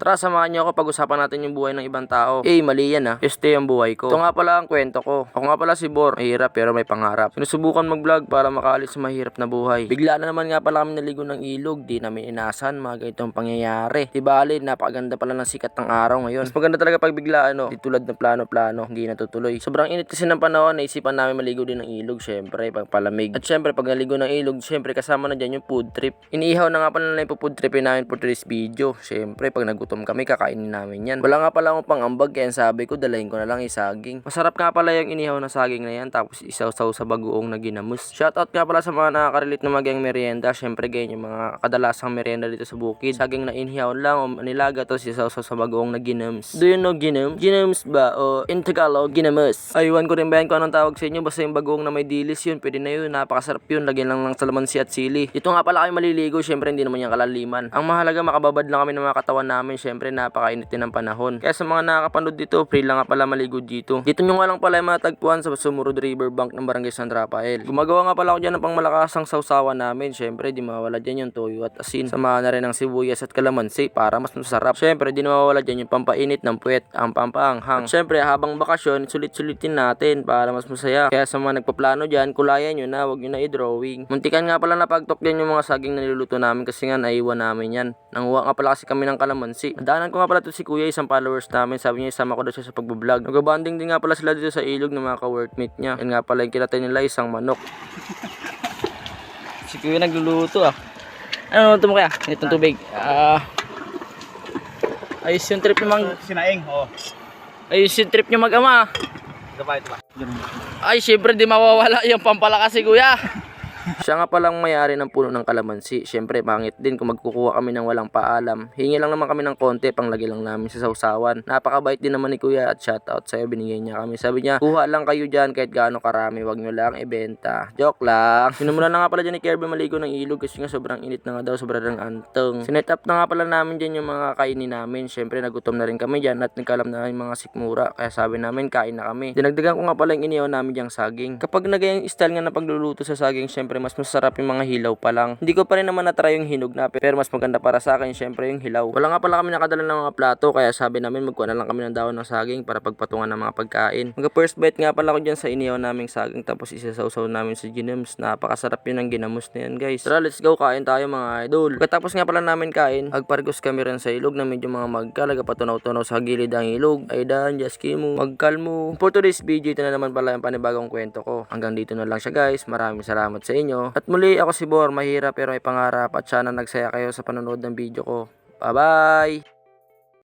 Tara, samahan niyo ako pag-usapan natin yung buhay ng ibang tao. Mali yan ah. Este yung buhay ko. Ito nga pala ang kwento ko. Ako nga pala si Bor. Mahirap pero may pangarap. Sinusubukan mag-vlog para makaalis sa mahirap na buhay. Bigla na naman nga pala kami naligo ng ilog. Di namin inasan mga ganitong pangyayari. Di bali, napakaganda pala ng sikat ng araw ngayon. Mas maganda talaga pag biglaan, no? Di tulad ng plano-plano, hindi natutuloy. Sobrang init kasi ng panahon, naisipan namin maligo din ng ilog, syempre, pag palamig. At syempre, pag naligo ng ilog, syempre kasama na dyan yung food trip. Iniihaw na nga pala na yung food tripin namin for today's video. Syempre, pag nagutom kami, kakainin namin yan. Wala nga pala akong pang-ambag, kaya sabi ko, dalahin ko na lang isaging. Masarap nga pala yung inihaw na saging na yan, tapos isaw-saw sa bagoong na ginamos. Shoutout nga pala sa mga nakaka-relate na magang merienda. Syempre, ganyan yung mga kadalasang merienda dito sa bukid. Saging na inihaw lang o nilaga, tapos isaw-saw sa bagoong na ginamos. Do you know ginam? Ginams ba? O in Tagalog, ginamos. Aywan ko rin ba yan kung anong tawag sa inyo? Basta yung bagoong na may dilis yun, pwede na yun. Napakasarap yun. Lagyan lang ng salamansi at sili. Dito nga pala kayo maliligo. Syempre, hindi naman yung kalaliman. Ang mahalaga, makababad lang kami ng mga katawan namin. Syempre, napakainit din ng panahon. Kaya sa mga nakakapanood dito, free lang nga pala maligo dito. Dito nyo nga lang pala yung matagpuan sa Sumurud River Bank ng Barangay San Rafael. Gumagawa nga pala ako dyan ng pangmalakasang sawsawan namin. Syempre, di mawala dyan yung toyo at asin. Samahan na rin ng sibuyas at kalamansi para mas masarap. Syempre, di na mawala dyan yung pampainit ng puwet, ang pampaanghang. At syempre, habang bakasyon, sulit-sulitin natin para mas masaya. Kaya sa mga nagpaplano dyan, kulayan nyo na, wag nyo na i-drawing. Muntikan nga pala napagtok dyan yung mga saging na niluluto namin kasi nga naiwan namin yan. Nanguha nga pala kasi kami ng kalamansi. Nadaanan ko nga pala to si Kuya, isang followers namin. Sabi niya, isama ko daw siya sa pagbablog. Nag-bonding din nga pala sila dito sa ilog ng mga ka-workmate niya. Yan nga pala yung kinatay nila, isang manok. Si Kuya nagluluto ah. Ano naman mo kaya? Itong tubig. Ayos yung trip nyo Sinaing, oh. Ayos yung trip nyo mag-ama. Ito ba? Ay, syempre di mawawala yung pampalakas si Kuya. Siya nga palang may-ari ng puno ng kalamansi. Syempre, pangit din kung magkukuha kami ng walang paalam. Hingi lang naman kami ng konti, panglagay lang namin sa sausawan. Napakabait din naman ni Kuya at shoutout sa'yo, binigay niya kami. Sabi niya, kuha lang kayo dyan kahit gaano karami, wag nyo lang ibenta. Joke lang. Sinumulan na nga pala dyan ni Kirby maligo ng ilog kasi nga sobrang init na nga daw, sobrang antong. Sinet up na nga pala namin dyan yung mga kainin namin. Syempre, nagutom na rin kami dyan at nagkalam na yung mga sikmura. Kaya sabi namin, kain na kami. Dinagdagan ko nga pala yung inihaw namin dyang saging. Kapag nagayang style nga na pagluluto sa saging, syempre mas masarap yung mga hilaw pa lang. Hindi ko pa rin naman na-try yung hinog na, pero mas maganda para sa akin syempre yung hilaw. Wala nga pala kami nakadala ng mga plato, kaya sabi namin magkuha na lang kami ng dahon ng saging para pagpatungan ng mga pagkain. First bite nga pala ko dyan sa inihaw naming saging, tapos isasawsaw namin sa ginamos. Napakasarap yun ang ginamos na yan, guys. Tara, let's go, kain tayo mga idol. Pagkatapos nga pala namin kain, agpargos kami rin sa ilog na medyo mga magkalaga patunaw-tunaw sa gilid ang ilog. Ay dan, just mo, magkalmo. For today's video, ito na naman pala yung panibagong kwento ko. Hanggang dito na lang siya, guys. Maraming salamat sa inyo. At muli, ako si Bor, mahirap pero may pangarap at sana nagsaya kayo sa panonood ng video ko. Bye-bye!